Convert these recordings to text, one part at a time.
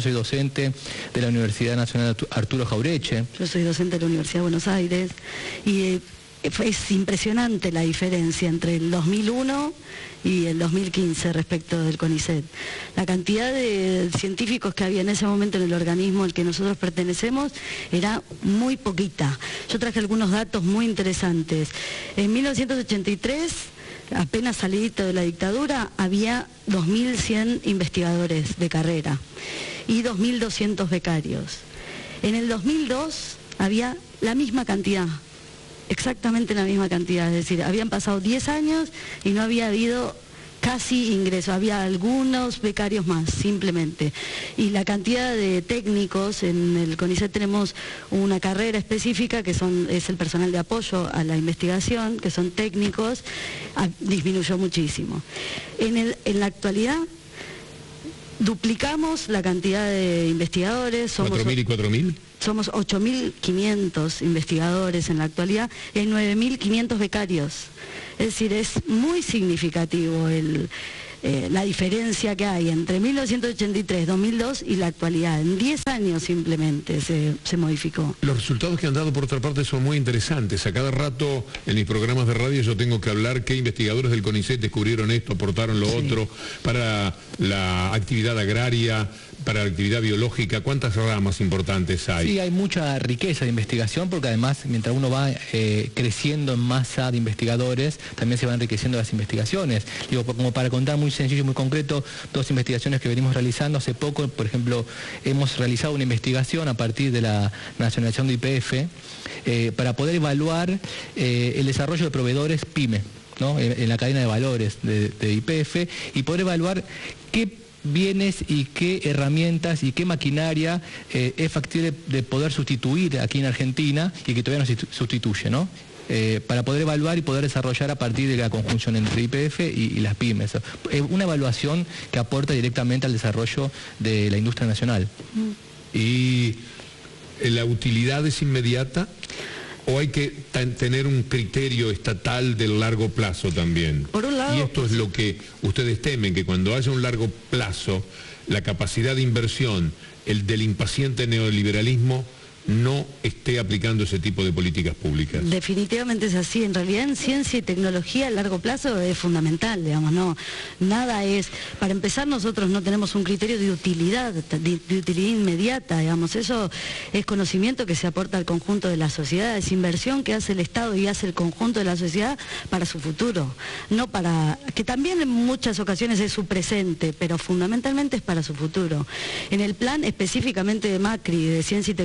yo soy docente de la Universidad Nacional Arturo Jaureche. Yo soy docente de la Universidad de Buenos Aires y es impresionante la diferencia entre el 2001 y el 2015 respecto del CONICET. La cantidad de científicos que había en ese momento en el organismo al que nosotros pertenecemos era muy poquita. Yo traje algunos datos muy interesantes. En 1983, apenas salidito de la dictadura, había 2.100 investigadores de carrera y 2.200 becarios. En el 2002 había la misma cantidad, exactamente la misma cantidad, es decir, habían pasado 10 años y no había habido casi ingreso, había algunos becarios más, simplemente. Y la cantidad de técnicos, en el CONICET tenemos una carrera específica que es el personal de apoyo a la investigación, que son técnicos, disminuyó muchísimo. En la actualidad duplicamos la cantidad de investigadores. ¿4.000 y 4.000? Somos 8.500 investigadores en la actualidad y hay 9.500 becarios. Es decir, es muy significativo la diferencia que hay entre 1983, 2002 y la actualidad. En 10 años simplemente se modificó. Los resultados que han dado, por otra parte, son muy interesantes. A cada rato en mis programas de radio yo tengo que hablar qué investigadores del CONICET descubrieron esto, aportaron lo otro, para la actividad agraria, para la actividad biológica. ¿Cuántas ramas importantes hay? Sí, hay mucha riqueza de investigación, porque además, mientras uno va creciendo en masa de investigadores, también se van enriqueciendo las investigaciones. Digo, como para contar muy sencillo y muy concreto, 2 investigaciones que venimos realizando. Hace poco, por ejemplo, hemos realizado una investigación a partir de la nacionalización de YPF para poder evaluar el desarrollo de proveedores PYME, ¿no? en la cadena de valores de YPF, y poder evaluar qué bienes y qué herramientas y qué maquinaria es factible de poder sustituir aquí en Argentina y que todavía no se sustituye, ¿no? Para poder evaluar y poder desarrollar a partir de la conjunción entre YPF y las pymes. Una evaluación que aporta directamente al desarrollo de la industria nacional. ¿Y la utilidad es inmediata? ¿O hay que tener un criterio estatal del largo plazo también? Por un lado, y esto es lo que ustedes temen, que cuando haya un largo plazo, la capacidad de inversión, el del impaciente neoliberalismo, no esté aplicando ese tipo de políticas públicas. Definitivamente es así. En realidad, en ciencia y tecnología a largo plazo es fundamental, digamos, no, nada es, para empezar, nosotros no tenemos un criterio de utilidad inmediata, digamos, eso es conocimiento que se aporta al conjunto de la sociedad, es inversión que hace el Estado y hace el conjunto de la sociedad para su futuro, no para, que también en muchas ocasiones es su presente, pero fundamentalmente es para su futuro. En el plan específicamente de Macri, de ciencia y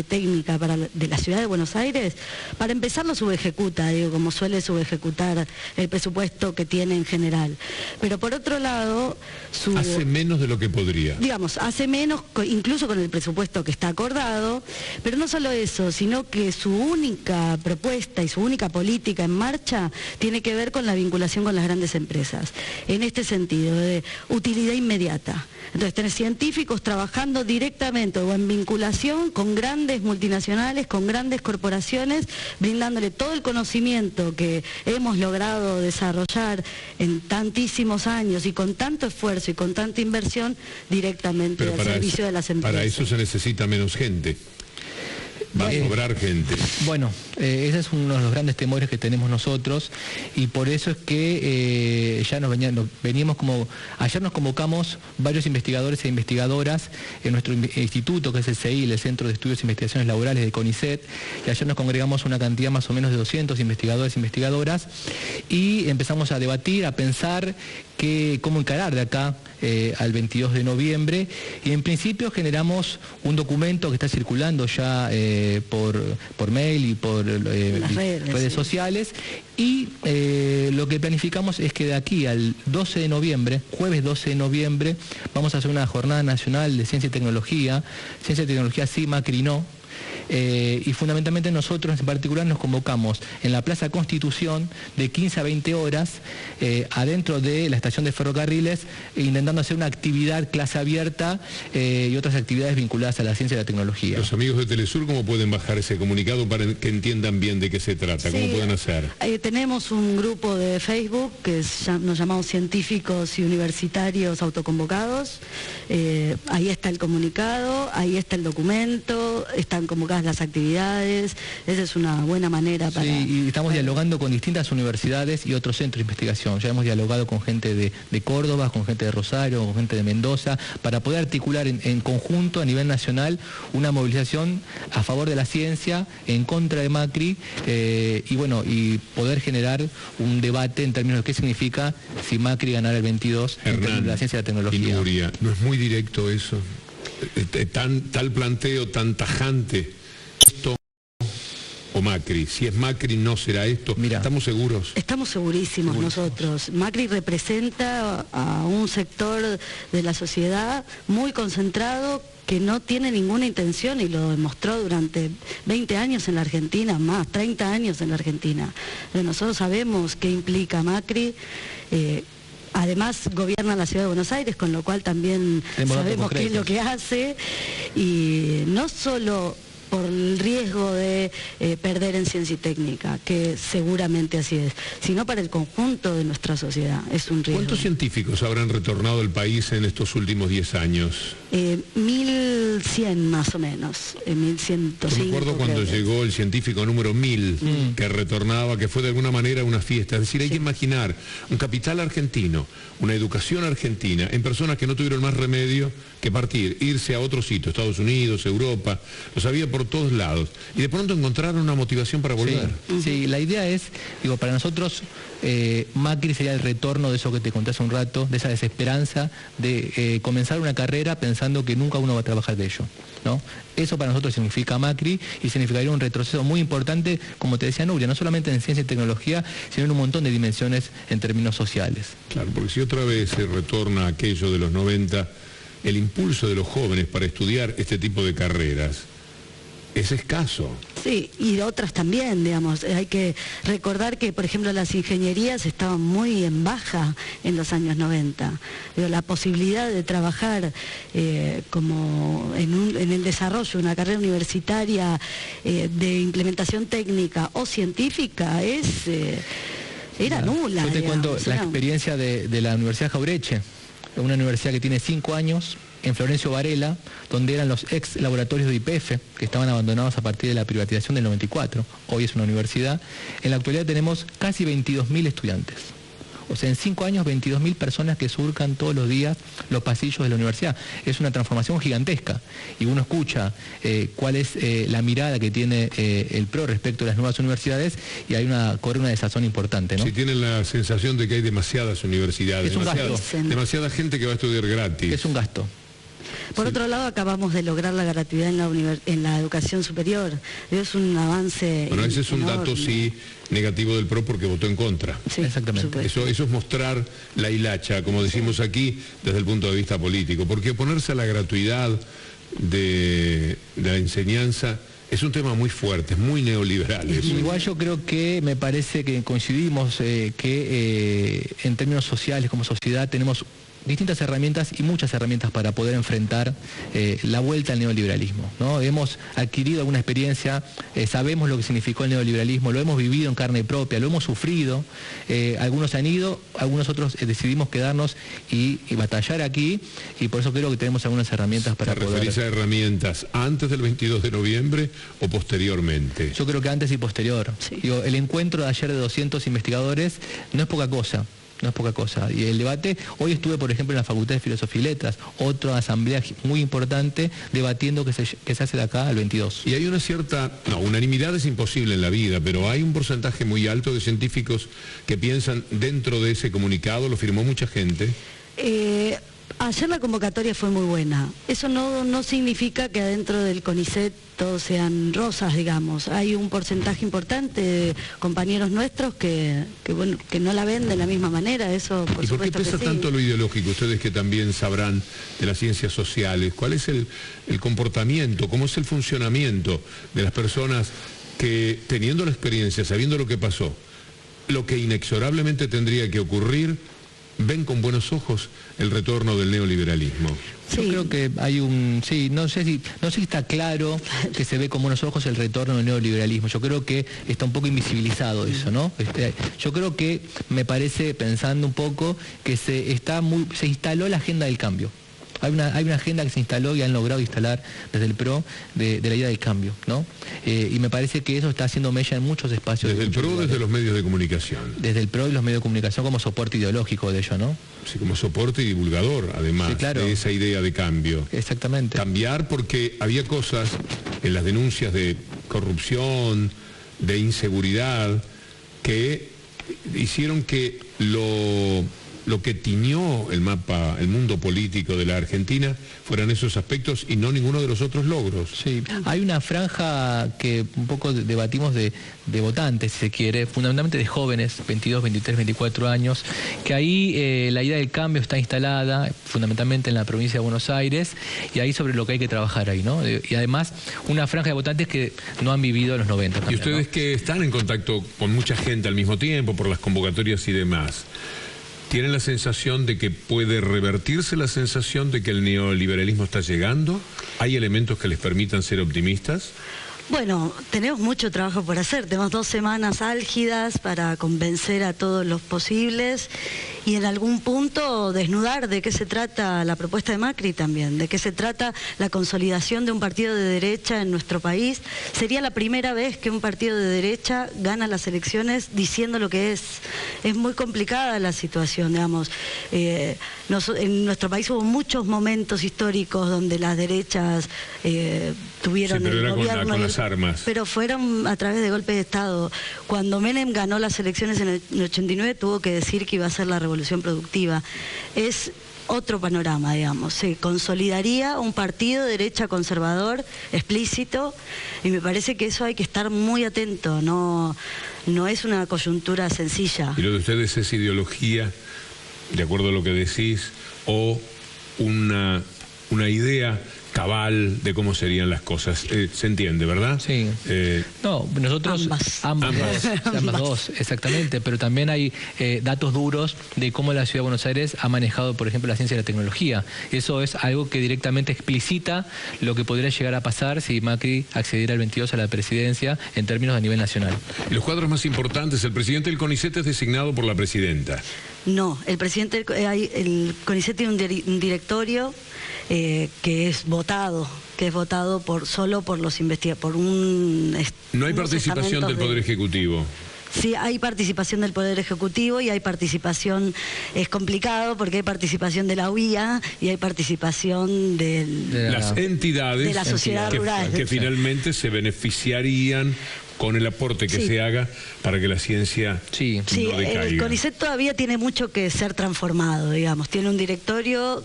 técnica de la ciudad de Buenos Aires, para empezar lo subejecuta, digo, como suele subejecutar el presupuesto que tiene en general. Pero por otro lado, hace menos de lo que podría. Digamos, hace menos, incluso con el presupuesto que está acordado, pero no solo eso, sino que su única propuesta y su única política en marcha tiene que ver con la vinculación con las grandes empresas. En este sentido, de utilidad inmediata. Entonces, tener científicos trabajando directamente o en vinculación con grandes multinacionales, con grandes corporaciones, brindándole todo el conocimiento que hemos logrado desarrollar en tantísimos años y con tanto esfuerzo y con tanta inversión directamente al servicio de las empresas. Para eso se necesita menos gente. Va a sobrar gente. Bueno, ese es uno de los grandes temores que tenemos nosotros, y por eso es que ayer nos convocamos varios investigadores e investigadoras en nuestro instituto, que es el CEIL, el Centro de Estudios e Investigaciones Laborales de CONICET, y ayer nos congregamos una cantidad más o menos de 200 investigadores e investigadoras, y empezamos a debatir, a pensar cómo encarar de acá al 22 de noviembre, y en principio generamos un documento que está circulando ya por mail y por redes sociales, y lo que planificamos es que de aquí al 12 de noviembre, jueves 12 de noviembre, vamos a hacer una jornada nacional de ciencia y tecnología sí, Macri no, Y fundamentalmente nosotros en particular nos convocamos en la Plaza Constitución de 15 a 20 horas adentro de la estación de ferrocarriles, intentando hacer una actividad clase abierta y otras actividades vinculadas a la ciencia y la tecnología. Los amigos de Telesur, ¿cómo pueden bajar ese comunicado para que entiendan bien de qué se trata? ¿Cómo pueden hacer? Tenemos un grupo de Facebook que nos llamamos Científicos y Universitarios Autoconvocados. Ahí está el comunicado, ahí está el documento, están convocadas las actividades. Esa es una buena manera para... Sí, y estamos dialogando con distintas universidades y otros centros de investigación. Ya hemos dialogado con gente de Córdoba, con gente de Rosario, con gente de Mendoza, para poder articular en conjunto a nivel nacional una movilización a favor de la ciencia, en contra de Macri, y poder generar un debate en términos de qué significa si Macri ganara el 22 en términos de la ciencia y la tecnología. Y Nuria, ¿no es muy directo eso? Tal planteo, tan tajante. Esto o Macri, si es Macri no será esto. Mira, ¿estamos seguros? Estamos segurísimos nosotros. Macri representa a un sector de la sociedad muy concentrado que no tiene ninguna intención, y lo demostró durante 20 años en la Argentina, más 30 años en la Argentina. Pero nosotros sabemos qué implica Macri. Además gobierna la ciudad de Buenos Aires, con lo cual también sabemos qué es lo que hace, y no solo por el riesgo de perder en ciencia y técnica, que seguramente así es, sino para el conjunto de nuestra sociedad. Es un riesgo. ¿Cuántos científicos habrán retornado al país en estos últimos 10 años? 1100 más o menos, 1105. Yo me acuerdo cuando llegó el científico número 1000, que retornaba, que fue de alguna manera una fiesta. Es decir, hay que imaginar un capital argentino, una educación argentina, en personas que no tuvieron más remedio que partir, irse a otro sitio, Estados Unidos, Europa, los había por todos lados, y de pronto encontraron una motivación para volver. Sí, la idea es, para nosotros Macri sería el retorno de eso que te conté hace un rato, de esa desesperanza de comenzar una carrera pensando que nunca uno va a trabajar de ello, ¿no? Eso para nosotros significa Macri, y significaría un retroceso muy importante, como te decía Nuria, no solamente en ciencia y tecnología, sino en un montón de dimensiones en términos sociales. Claro, porque si otra vez se retorna aquello de los 90, el impulso de los jóvenes para estudiar este tipo de carreras es escaso. Sí, y otras también, digamos. Hay que recordar que, por ejemplo, las ingenierías estaban muy en baja en los años 90. Pero la posibilidad de trabajar como en el desarrollo de una carrera universitaria de implementación técnica o científica era nula. Yo te cuento la experiencia de la Universidad Jauretche, una universidad que tiene 5 años, en Florencio Varela, donde eran los ex laboratorios de YPF, que estaban abandonados a partir de la privatización del 94. Hoy es una universidad. En la actualidad tenemos casi 22.000 estudiantes. O sea, en 5 años, 22.000 personas que surcan todos los días los pasillos de la universidad. Es una transformación gigantesca. Y uno escucha cuál es la mirada que tiene el PRO respecto a las nuevas universidades, y corre una desazón importante, ¿no? Sí, tienen la sensación de que hay demasiadas universidades, demasiada gente que va a estudiar gratis. Es un gasto. Por otro lado, acabamos de lograr la gratuidad en la educación superior. Es un avance. Bueno, ese es un dato, sí, negativo del PRO, porque votó en contra. Sí, exactamente. Eso es mostrar la hilacha, como decimos aquí, desde el punto de vista político. Porque oponerse a la gratuidad de la enseñanza es un tema muy fuerte, es muy neoliberal. Igual yo creo que me parece que coincidimos que en términos sociales, como sociedad, tenemos distintas herramientas y muchas herramientas para poder enfrentar la vuelta al neoliberalismo, ¿no? Hemos adquirido alguna experiencia, sabemos lo que significó el neoliberalismo, lo hemos vivido en carne propia, lo hemos sufrido, algunos han ido, algunos otros decidimos quedarnos y batallar aquí, y por eso creo que tenemos algunas herramientas para poder... ¿Te referís a herramientas antes del 22 de noviembre o posteriormente? Yo creo que antes y posterior. Sí. El encuentro de ayer de 200 investigadores no es poca cosa. No es poca cosa. Y el debate, hoy estuve, por ejemplo, en la Facultad de Filosofía y Letras, otra asamblea muy importante, debatiendo que se hace de acá al 22. Y hay una cierta, unanimidad es imposible en la vida, pero hay un porcentaje muy alto de científicos que piensan dentro de ese comunicado, lo firmó mucha gente. Ayer la convocatoria fue muy buena. Eso no significa que adentro del CONICET todos sean rosas, digamos. Hay un porcentaje importante de compañeros nuestros que no la ven de la misma manera. Eso, por ¿Y por qué pesa tanto lo ideológico? Ustedes que también sabrán de las ciencias sociales. ¿Cuál es el comportamiento? ¿Cómo es el funcionamiento de las personas que, teniendo la experiencia, sabiendo lo que pasó, lo que inexorablemente tendría que ocurrir, ven con buenos ojos el retorno del neoliberalismo? Yo creo que hay no sé si está claro que se ve con buenos ojos el retorno del neoliberalismo. Yo creo que está un poco invisibilizado eso, ¿no? Yo creo que, me parece, pensando un poco, que se instaló la agenda del cambio. Hay una agenda que se instaló y han logrado instalar desde el PRO de la idea del cambio, ¿no? Y me parece que eso está haciendo mella en muchos espacios. ¿Desde el PRO o desde los medios de comunicación? Desde el PRO y los medios de comunicación como soporte ideológico de ello, ¿no? Sí, como soporte y divulgador, además, sí, claro, de esa idea de cambio. Exactamente. Cambiar porque había cosas en las denuncias de corrupción, de inseguridad, que hicieron que lo que tiñó el mapa, el mundo político de la Argentina, fueran esos aspectos y no ninguno de los otros logros. Sí, hay una franja que un poco debatimos de votantes, si se quiere, fundamentalmente de jóvenes, 22, 23, 24 años, que ahí la idea del cambio está instalada, fundamentalmente en la provincia de Buenos Aires, y ahí sobre lo que hay que trabajar ahí, ¿no? Y además, una franja de votantes que no han vivido los 90 también, y ustedes, ¿no?, que están en contacto con mucha gente al mismo tiempo, por las convocatorias y demás, ¿tienen la sensación de que puede revertirse la sensación de que el neoliberalismo está llegando? ¿Hay elementos que les permitan ser optimistas? Bueno, tenemos mucho trabajo por hacer. Tenemos 2 semanas álgidas para convencer a todos los posibles y en algún punto desnudar de qué se trata la propuesta de Macri también, de qué se trata la consolidación de un partido de derecha en nuestro país. Sería la primera vez que un partido de derecha gana las elecciones diciendo lo que es. Es muy complicada la situación, digamos. En nuestro país hubo muchos momentos históricos donde las derechas tuvieron el gobierno con las armas. Pero fueron a través de golpes de Estado. Cuando Menem ganó las elecciones en el 89 tuvo que decir que iba a ser la revolución productiva. Es otro panorama, digamos. Se consolidaría un partido de derecha conservador, explícito, y me parece que eso hay que estar muy atento, no es una coyuntura sencilla. ¿Y lo de ustedes es ideología, de acuerdo a lo que decís, o una idea cabal de cómo serían las cosas? Se entiende, ¿verdad? Sí. No, nosotros ambas dos, exactamente, pero también hay datos duros de cómo la Ciudad de Buenos Aires ha manejado, por ejemplo, la ciencia y la tecnología. Eso es algo que directamente explicita lo que podría llegar a pasar si Macri accediera el 22 a la presidencia en términos a nivel nacional. Y los cuadros más importantes, el presidente del CONICET es designado por la presidenta. No, el presidente, el CONICET tiene un directorio que es votado solo por los investigadores, por un... No hay participación del Poder Ejecutivo. Sí, hay participación del Poder Ejecutivo y hay participación, es complicado porque hay participación de la UIA y hay participación de las entidades de la sociedad rural. Que finalmente se beneficiarían con el aporte que se haga para que la ciencia no decaiga. El CONICET todavía tiene mucho que ser transformado, digamos. Tiene un directorio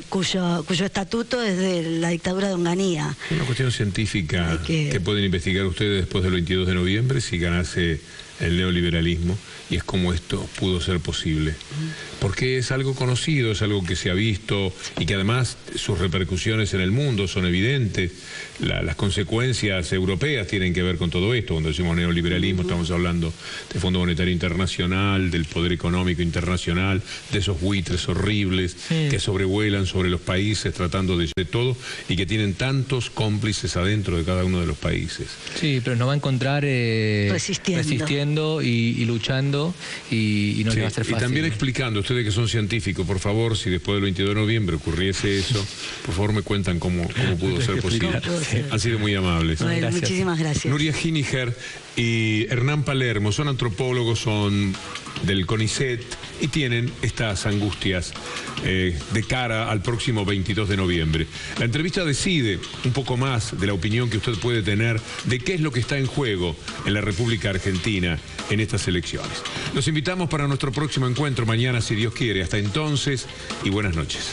cuyo estatuto es de la dictadura de Onganía. Una cuestión científica que pueden investigar ustedes después del 22 de noviembre si ganase el neoliberalismo, y es como esto pudo ser posible. Porque es algo conocido, es algo que se ha visto y que además sus repercusiones en el mundo son evidentes. Las consecuencias europeas tienen que ver con todo esto. Cuando decimos neoliberalismo estamos hablando del Fondo Monetario Internacional, del poder económico internacional, de esos buitres horribles que sobrevuelan sobre los países tratando de todo y que tienen tantos cómplices adentro de cada uno de los países. Sí, pero nos va a encontrar resistiendo y luchando y no le va a ser fácil. Y también explicando, ustedes que son científicos, por favor, si después del 22 de noviembre ocurriese eso, por favor me cuentan cómo pudo ser posible. Han sido muy amables. Bueno, muchísimas gracias. Nuria Hiniger. Mujer y Hernán Palermo. Son antropólogos, son del CONICET y tienen estas angustias de cara al próximo 22 de noviembre. La entrevista decide un poco más de la opinión que usted puede tener de qué es lo que está en juego en la República Argentina en estas elecciones. Los invitamos para nuestro próximo encuentro mañana, si Dios quiere. Hasta entonces y buenas noches.